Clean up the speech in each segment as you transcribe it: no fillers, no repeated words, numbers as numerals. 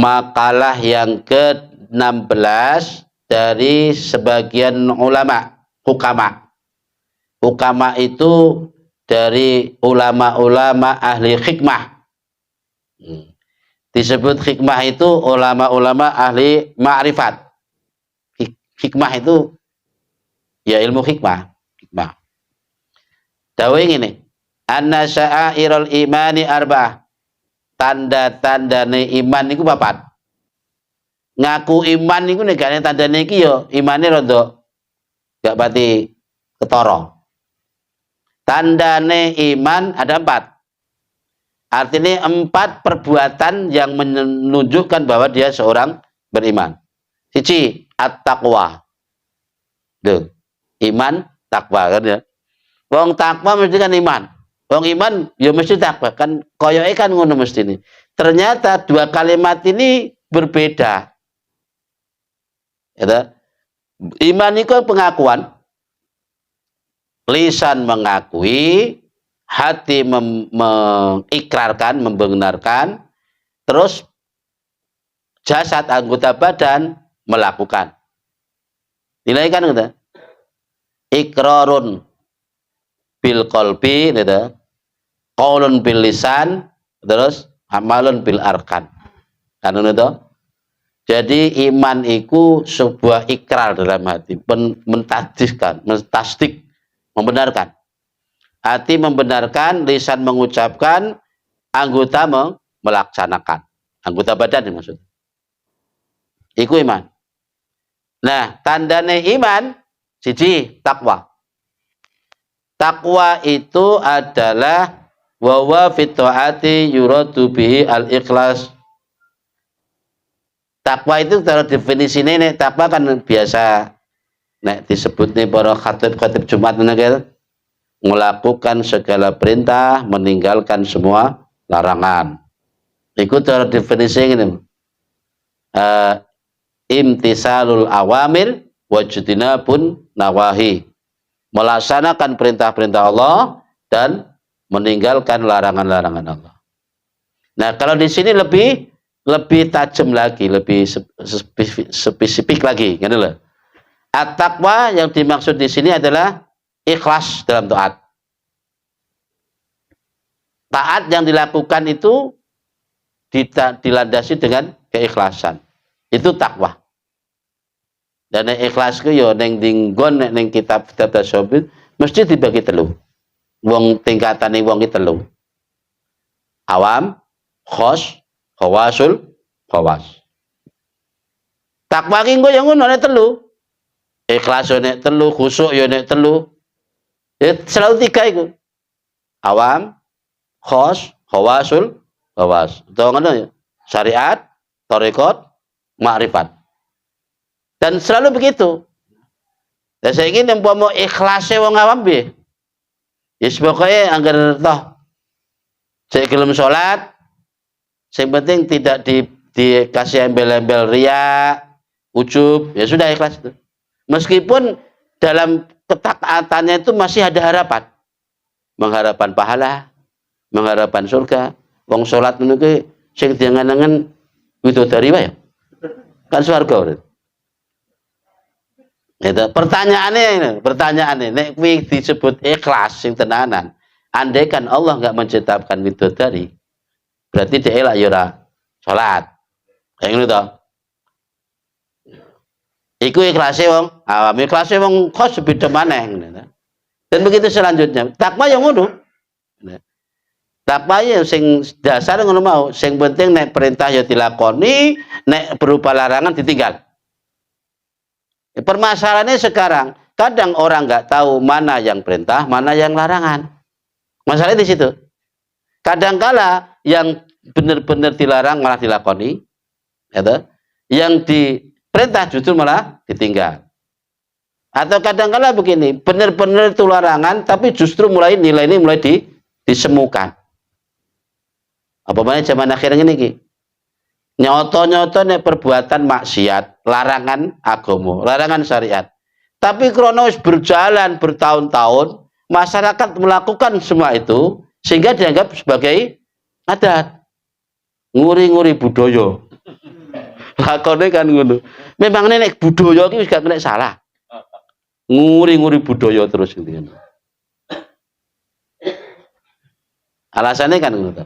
makalah yang ke-16 dari sebagian ulama, hukama. Hukama itu dari ulama-ulama ahli hikmah. Disebut hikmah itu ulama-ulama ahli ma'rifat. Hikmah itu ya ilmu hikmah. Dawe ini, anna sya'airul imani arba'ah. Tanda-tandane iman niku papat. Ngaku iman niku negane tandane iki ya imane rada gak pati ketara. Tandane iman ada 4. Artinya 4 perbuatan yang menunjukkan bahwa dia seorang beriman. Siji, at-taqwa. Duh, iman, takwa kan ya. Wong takwa mesti kan iman. Wong iman ya mesti takwa kan koyoke kan ngono mesti ini. Ternyata 2 kalimat ini berbeda. Ya, iman itu pengakuan, lisan mengakui, hati mengikrarkan, membenarkan, terus jasad anggota badan melakukan. Nilai kan gitu. Ikrarun bil qalbi gitu. Qaulun bil lisan, terus amalun bil arkan. Kan itu. Jadi iman itu sebuah ikrar dalam hati, mentasdik, membenarkan. Hati membenarkan, lisan mengucapkan, anggota melaksanakan. Anggota badan maksudnya. Iku iman. Nah, tandane iman siji takwa. Takwa itu adalah wa fit taati yuradu bihi al-ikhlas. Takwa itu kalau definisi ini takwa kan biasa nek disebut nih para khatib Jumat negara melakukan segala perintah, meninggalkan semua larangan. Ikut cara definisi ini. Imtisalul awamir wajtinabun nawahi. Melaksanakan perintah-perintah Allah dan meninggalkan larangan-larangan Allah. Nah, kalau di sini lebih tajam lagi, lebih spesifik lagi, gitu loh. At-taqwa yang dimaksud di sini adalah ikhlas dalam taat. Taat yang dilakukan itu dilandasi dengan keikhlasan. Itu takwa. Dan ikhlas ku yo ning dinggon ning kitab tasawuf mesti dibagi 3. Wong tingkatane wong iki 3. Awam, khos, khawasul, khawas. Takwa ki engko yo ngono nek 3. Ikhlas yo nek 3, khusyuk yo nek 3. Ya selalu 3 iku. Awam, khos, khawasul, khawas. Utawa ngono ya. Syariat, tarekat, makrifat. Dan selalu begitu. Dan saya ingin umpama ikhlasnya wong awam piye? Ya pokoke anggar toh saya gelem salat, yang penting tidak dikasih embel-embel riya, ujub, ya sudah ikhlas itu. Meskipun dalam ketaatannya itu masih ada harapan. Mengharapkan pahala, mengharapkan surga. Wong salat ngono ki sing diangen-angen widodari wae. Kan swarga. Itu pertanyaannya nek kuwi disebut ikhlas sing tenanan. Andai kan Allah enggak menciptakan widodari, berarti dia elak ya ora salat. Kayak ngono to. Iku ikhlase wong awam, ikhlase wong khos beda maneh. Dan begitu selanjutnya. Takwa yang ngono. Takwa ya sing dasar ngono mau, sing penting nek perintah ya dilakoni, nek berupa larangan ditinggal. Permasalahannya sekarang, kadang orang nggak tahu mana yang perintah, mana yang larangan. Masalahnya di situ. Kadangkala yang benar-benar dilarang malah dilakoni, gitu. Yang diperintah justru malah ditinggal. Atau kadangkala begini, benar-benar itu larangan, tapi justru mulai nilai ini mulai disemukan. Apa mana zaman akhir ini? Nyoto-nyoto nek perbuatan maksiat, larangan agama, larangan syariat. Tapi kronos berjalan bertahun-tahun, masyarakat melakukan semua itu sehingga dianggap sebagai adat. Nguri-nguri budaya. Lakone kan ngono. Memang nek budaya iki wis gak kena salah. Nguri-nguri budaya terus gitu. Alasannya kan ngono.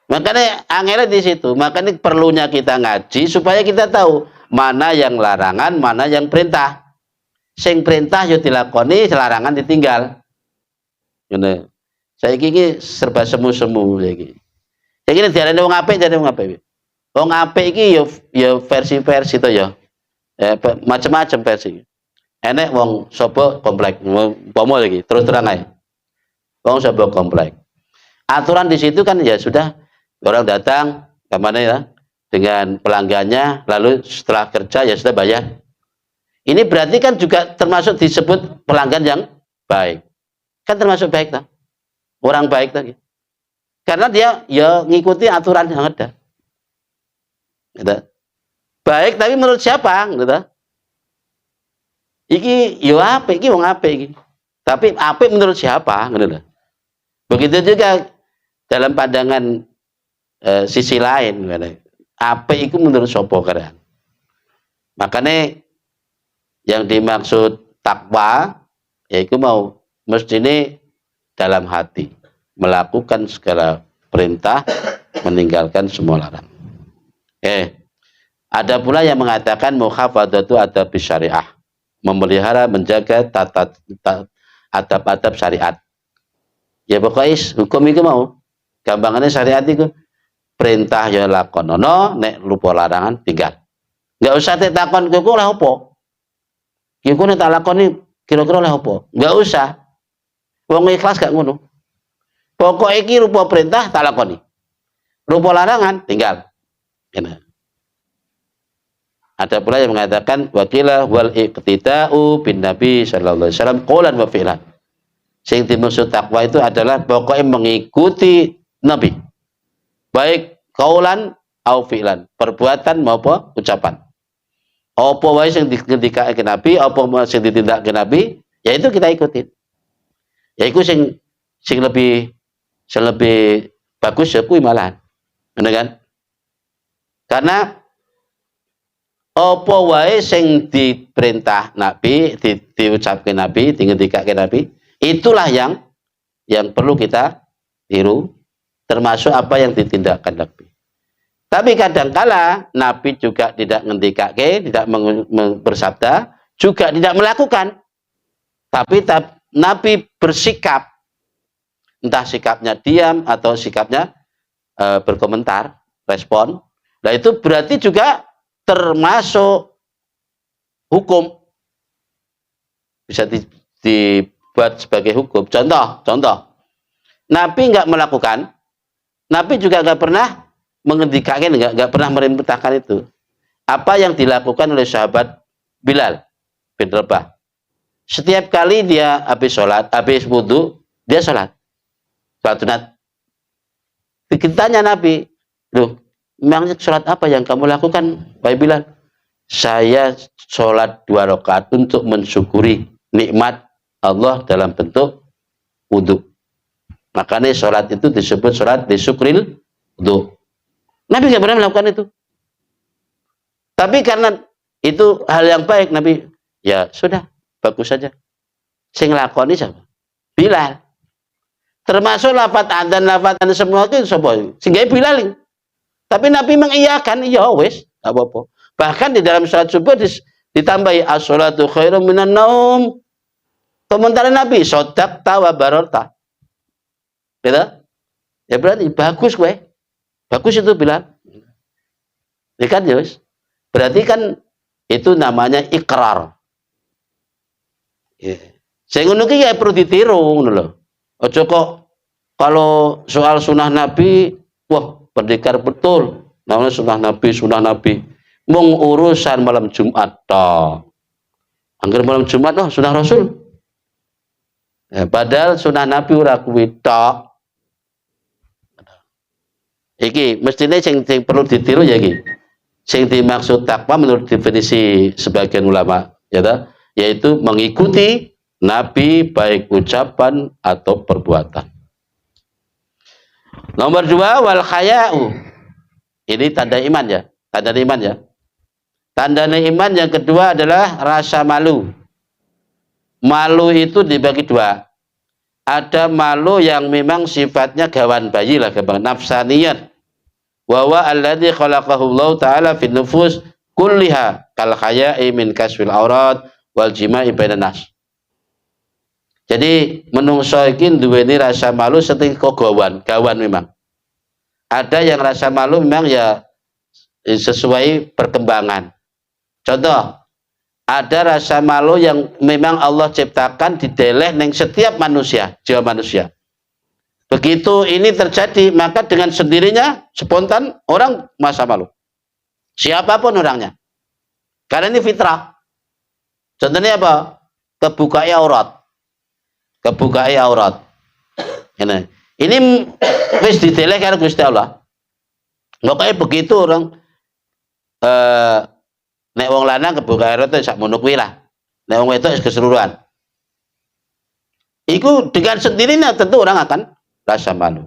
Makanya angel di situ. Makanya perlunya kita ngaji supaya kita tahu mana yang larangan, mana yang perintah. Sing perintah yo dilakoni, larangan ditinggal. Ngene. Saiki iki serba semu-semu saiki. Saiki nek diarani wong apik jadi wong apik. Wong apik iki yo versi-versi to ya. Macam-macam versi. Enek wong sapa komplek, umpama lagi terus terang ae. Wong sapa komplek. Aturan di situ kan ya sudah orang datang kemana ya dengan pelanggannya, lalu setelah kerja ya sudah bayar. Ini berarti kan juga termasuk disebut pelanggan yang baik. Kan termasuk baik tak? Orang baik tadi. Karena dia ya ngikuti aturan yang ada. Gitu. Baik tapi menurut siapa? Gitu. Iki yo apik, iki wong apik iki. Tapi apik menurut siapa? Gitu. Begitu juga dalam pandangan sisi lain, apik itu menurut sapa keren. Makanya yang dimaksud takwa, yaitu mau mesti dalam hati, melakukan segala perintah, meninggalkan semua larangan. Ada pula yang mengatakan muhafadzatu adab syariah, memelihara, menjaga adab-adab syariat. Ya pokoknya hukum itu mau, gampangannya syariat itu perintah ya lakonono, nek lupa larangan tinggal. Enggak usah takon kowe oleh apa. Ki kowe nek tak lakoni kira-kira oleh apa? Enggak usah. Wong ikhlas gak ngono. Pokok iki rupa perintah tak lakoni. Rupa larangan tinggal. Gitu. Ada pula yang mengatakan wakilah wal iqtida'u bin Nabi sallallahu alaihi wasallam qaulan wa fi'lan. Sing dimaksud takwa itu adalah pokoknya mengikuti Nabi. Baik kaulan au fi'lan, perbuatan maupun ucapan. Apa wae sing ditindakake Nabi, apa sing ditindakake Nabi, ya itu kita ikutin. Ya iku sing lebih bagus ya kuwi malahan. Bener kan? Karena apa wae sing diperintah Nabi, diucapke Nabi, dingendikake Nabi, itulah yang perlu kita tiru, termasuk apa yang ditindakkan Nabi. Tapi kadangkala Nabi juga tidak ngendikake, tidak bersabda, juga tidak melakukan. Tapi Nabi bersikap, entah sikapnya diam atau sikapnya berkomentar, respon. Nah itu berarti juga termasuk hukum, bisa dibuat sebagai hukum. Contoh, Nabi nggak melakukan, Nabi juga nggak pernah mengendikakan, nggak pernah memerintahkan itu. Apa yang dilakukan oleh sahabat Bilal bin Rabah? Setiap kali dia habis sholat, habis wudhu, dia sholat sunat. Ditanya Nabi, loh, memangnya sholat apa yang kamu lakukan, Pak Bilal? Saya sholat 2 rakaat untuk mensyukuri nikmat Allah dalam bentuk wudhu. Makanya sholat itu disebut sholat disyukril wudhu. Nabi nggak pernah melakukan itu. Tapi karena itu hal yang baik, Nabi, ya sudah, bagus saja. Sing lakoni siapa? Bilal. Termasuk lafaz adzan, lafaz semua itu sapa? Sehingga Bilal. Tapi Nabi mengiyakan, ya wis, enggak apa-apa. Bahkan di dalam salat subuh ditambahi as-sholatu khairum minan naum. Komentar Nabi, sodaqta wa bararta. Gitu? Ya berarti bagus kowe. Bagus itu Bilal. Ya kan, ya wis. Berarti kan itu namanya ikrar. Saya ngono ki ya perlu ditiru ngono lho. Aja kok kalau soal sunnah Nabi, wah pendekar betul. Namanya sunnah Nabi. Mung urusan malam Jumat toh. Angger malam Jumat oh sunnah Rasul. Ya, padahal sunnah Nabi ora kuwi tok. Iki mestine sing perlu ditiru ya iki. Sing dimaksud takwa menurut definisi sebagian ulama, ya ta? Yaitu mengikuti Nabi baik ucapan atau perbuatan. Nomor 2 wal haya'u. Ini tanda iman ya. Tanda iman ya. Tanda iman yang kedua adalah rasa malu. Malu itu dibagi dua. Ada malu yang memang sifatnya gawan bayi lah, nafsaniyat. Wa huwa alladzi khalaqahu Allah taala fin nufus kulliha kal haya'i min kasfil aurat wal jima'i bainan nas. Jadi menungso iki duweni rasa malu setingko gawan memang. Ada yang rasa malu memang ya sesuai perkembangan. Contoh, ada rasa malu yang memang Allah ciptakan dideleh neng setiap manusia, jiwa manusia. Begitu ini terjadi, maka dengan sendirinya spontan orang merasa malu. Siapapun orangnya. Karena ini fitrah. Contohnya apa? Kebukai aurat. Kebukai aurat. Ini wis dideleh karo Gusti Allah. Makanya begitu orang nek wong lanang kebuka aurat itu sak mono kuwi lah. Nek wong wedok keseluruhan. Iku dengan sendirinya tentu orang akan rasa malu.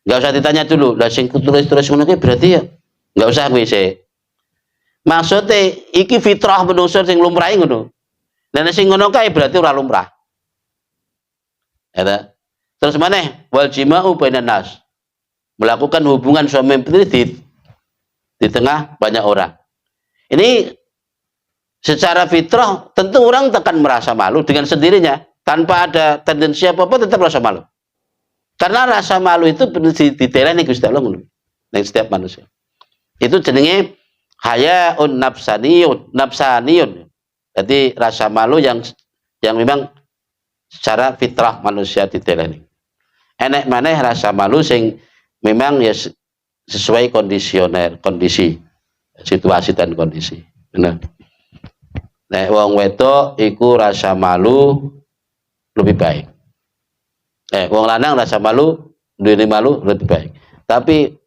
Enggak usah ditanya dulu, lah sing terus ngono kuwi berarti ya enggak usah kuwi sik. Maksudnya iki fitrah manusa sing lumrah ngono. Nek sing ngono kae berarti ora lumrah. Ya. Terus maneh wal jima'u bainan nas. Melakukan hubungan suami istri di tengah banyak orang. Ini secara fitrah tentu orang akan merasa malu dengan sendirinya tanpa ada tendensi apa-apa, tetap merasa malu. Karena rasa malu itu diteleni Gusti Allah ngono ning setiap manusia. Itu jenenge hayaun nafsaniyun. Jadi rasa malu yang memang secara fitrah manusia diteleni. Enek maneh rasa malu sing memang ya sesuai kondisi, situasi dan kondisi. Benar. Nek wong wedok iku rasa malu lebih baik. Wong lanang rasa malu, duwe malu lebih baik. Tapi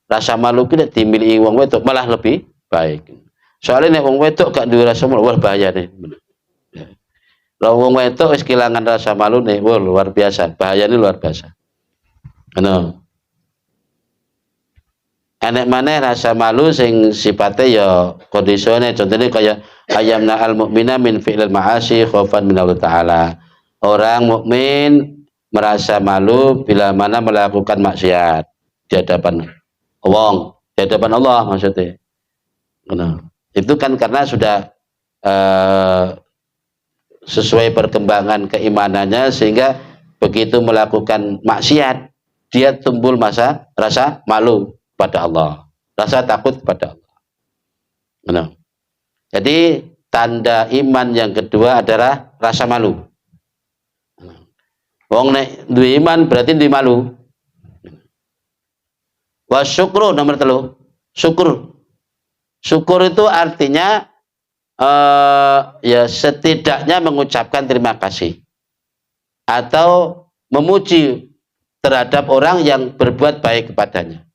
rasa malu ki nek dimiliki wong wedok malah lebih baik. Soalnya nek wong wedok gak duwe rasa malu, wah bahaya nih. Lah wong wedok wis kehilangan rasa malu nih, wah luar biasa. Bahayanya luar biasa. Ngono. Enek maneh rasa malu sing sifatnya ya kondisione, contohnya kaya ayamna al mukmina min fi'lil ma'asi khaufan min Allah taala. Orang mukmin merasa malu bila mana melakukan maksiat di hadapan Allah maksudnya. Nah, itu kan karena sudah sesuai perkembangan keimanannya sehingga begitu melakukan maksiat dia timbul rasa malu pada Allah, rasa takut pada Allah. Nah, jadi tanda iman yang kedua adalah rasa malu. Wong nek duwe iman berarti duwe malu. Wa syukru nomor 3. Syukur itu artinya ya setidaknya mengucapkan terima kasih atau memuji terhadap orang yang berbuat baik kepadanya.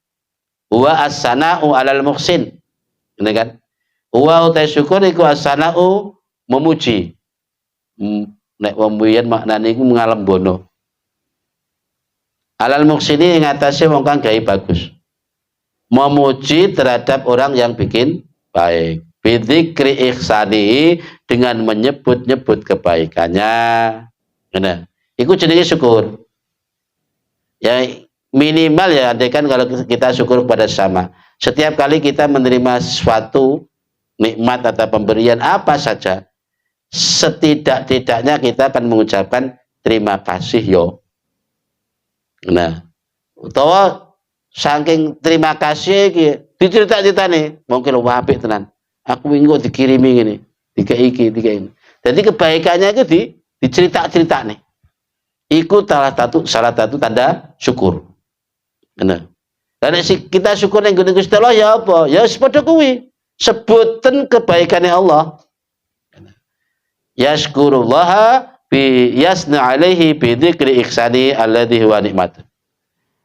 Wa as-sana'u 'alal muhsin. Ini kan? Wa utai syukur iku as-sana'u memuji. Nek wong mbiyen maknane iku ngalem bono. Alal muhsini ing atase wong kang gawe bagus. Memuji terhadap orang yang bikin baik. Bidzikri ihsani dengan menyebut-nyebut kebaikannya. Nah, iku jenenge syukur. Ya minimal ya andaikan kalau kita syukur kepada sesama. Setiap kali kita menerima suatu nikmat atau pemberian apa saja, setidak-tidaknya kita akan mengucapkan terima kasih yo. Nah, utawa saking terima kasih iki dicerita-ceritane mungkin apik tenan. Aku minggu dikirimi ngene, dikai ini. Jadi kebaikannya itu dicerita-cerita nih. Iku salah satu tanda syukur. Nah, dan kita syukur ning Gusti Allah ya apa? Ya padha kuwi. Sebutan kebaikannya Allah. Yashkurullaha bi yasna alaihi bi dzikri ihsani alladhi huwa nikmat.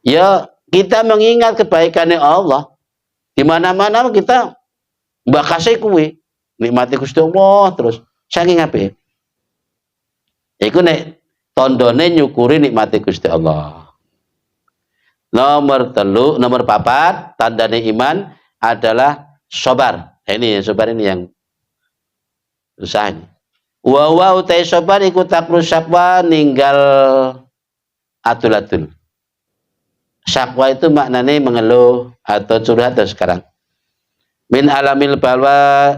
Ya, kita mengingat kebaikannya Allah. Di mana-mana kita mbak kasih kuwi nikmati Gusti Allah terus saking apik. Iku nek tandane nyukuri nikmati Gusti Allah. Nomor 4 tandane iman adalah sabar. Ini sabar ini yang susah ini. Wa utai sabar iku takru syakwa ninggal atul-atul. Syakwa itu maknanya mengeluh atau curhat sekarang. Min alamil balwa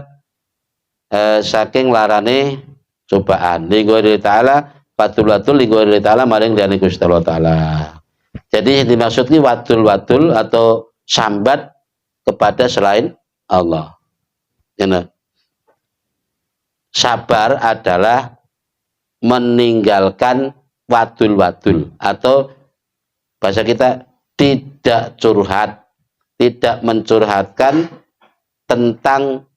saking larane cobaan. Lillahi ta'ala fatul-watul lillahi ta'ala maring dari Gusti Allah Ta'ala. Jadi yang dimaksud ini watul-watul atau sambat kepada selain Allah. Sabar adalah meninggalkan watul-watul atau bahasa kita tidak curhat, tidak mencurhatkan tentang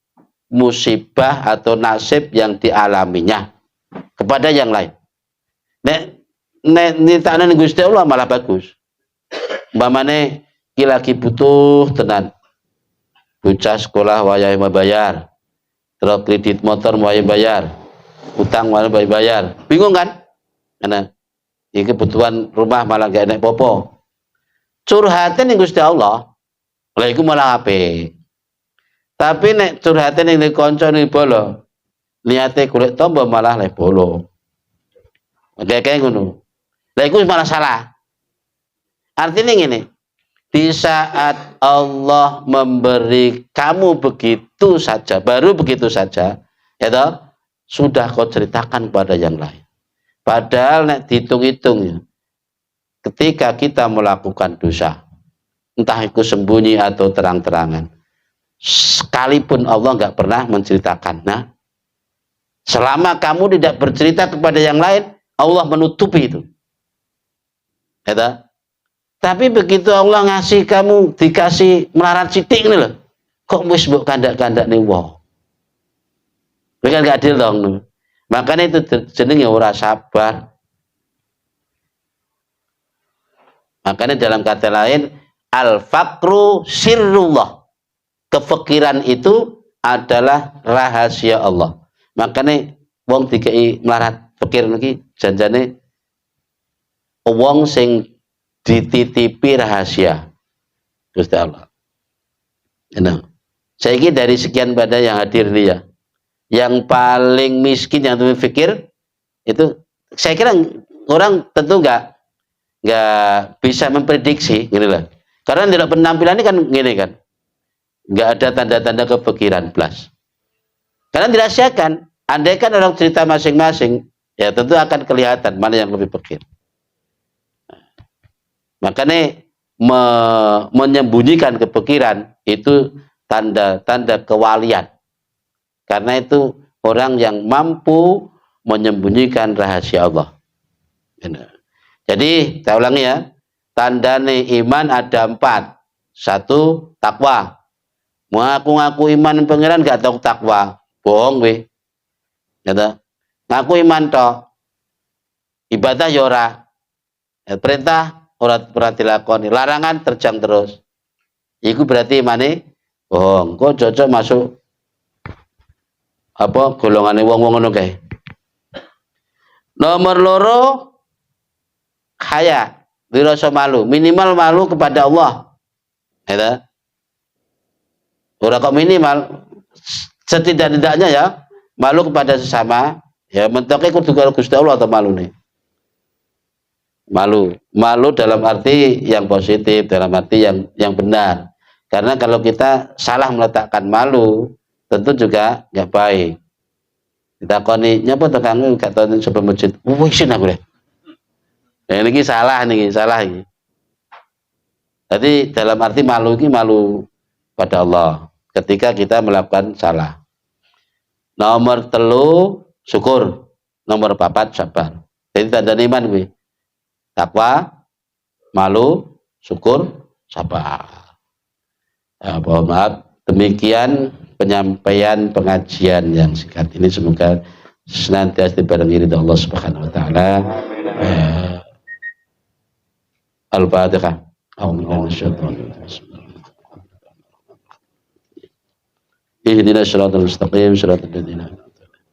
musibah atau nasib yang dialaminya kepada yang lain. Nek nitane Gusti Allah malah bagus. Umpamane ki lagi butuh tenan. Bocah sekolah wayahe bayar. Terus kredit motor wayahe bayar. Utang wayahe bayar. Bingung kan? Karena iki kebutuhan rumah malah gak enek popo. Curhatan ning Gusti Allah. Lah iku malah apik. Tapi nek curhatan ning kanca ning bolo, niate golek tombo malah le bolo. Kayak ngono. Lah iku malah salah. Artinya gini, di saat Allah memberi kamu begitu saja, baru begitu saja, ya toh, sudah kau ceritakan pada yang lain. Padahal nek dihitung-hitung ya, ketika kita melakukan dosa, entah itu sembunyi atau terang-terangan, sekalipun Allah nggak pernah menceritakan. Nah, selama kamu tidak bercerita kepada yang lain, Allah menutupi itu. Ya toh? Tapi begitu Allah ngasih kamu, dikasih melarat sidik ini loh, kok wis mbok kandak-kandak nih wong. Bukan gak adil dong. Makanya itu jenenge ora sabar. Makanya dalam kata lain, al-faqru sirrullah. Kefakiran itu adalah rahasia Allah. Makanya wong dikei melarat fakir lagi janjane wong sing dititipi rahasia Gusti Allah. Saya ini dari sekian pada yang hadir nih ya, yang paling miskin yang tuh pikir itu, saya kira orang tentu nggak bisa memprediksi, gini lah. Karena dalam penampilan ini kan gini kan, nggak ada tanda-tanda kepikiran plus. Karena dirahasiakan. Andai kan orang cerita masing-masing, ya tentu akan kelihatan mana yang lebih pikir. Makanya menyembunyikan kepikiran itu tanda-tanda kewalian. Karena itu orang yang mampu menyembunyikan rahasia Allah. Jadi, saya ulangi ya. Tandane iman ada 4. 1, takwa. Ngaku-ngaku iman pangeran gak tahu takwa. Bohong we. Gitu. Ngaku iman toh. Ibadah ya ora. Perintah ora pernah dilakoni, larangan terjang terus. Iku berarti imane bohong. Kok cocok masuk apa golongane wong-wong ngono kae. Nomor 2, haya, dirasa malu, minimal malu kepada Allah. Gitu. Ora kok minimal, setidak-tidaknya ya malu kepada sesama. Ya mentoke kudu karo Gusti Allah atau malu nih. Malu dalam arti yang positif, dalam arti yang benar. Karena kalau kita salah meletakkan malu, tentu juga nggak baik. Kita koni nyapa tukang gak tahu sebelum masjid. Wisin aku deh. Nah, ini salah nih, salah ini. Jadi dalam arti malu ini malu pada Allah ketika kita melakukan salah. Nomor 3 syukur, nomor 4 sabar. Jadi tanda iman gue. Takwa, malu, syukur, sabar. Ya, mohon maaf, demikian penyampaian pengajian yang singkat ini, semoga senantiasa dibarengi ridha Allah Subhanahu wa taala. Al-Fatihah. Ihdinas siratal mustaqim, siratal ladzina an'amta 'alaihim.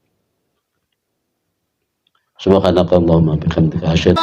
Subhanakallahumma bihamdika asyhadu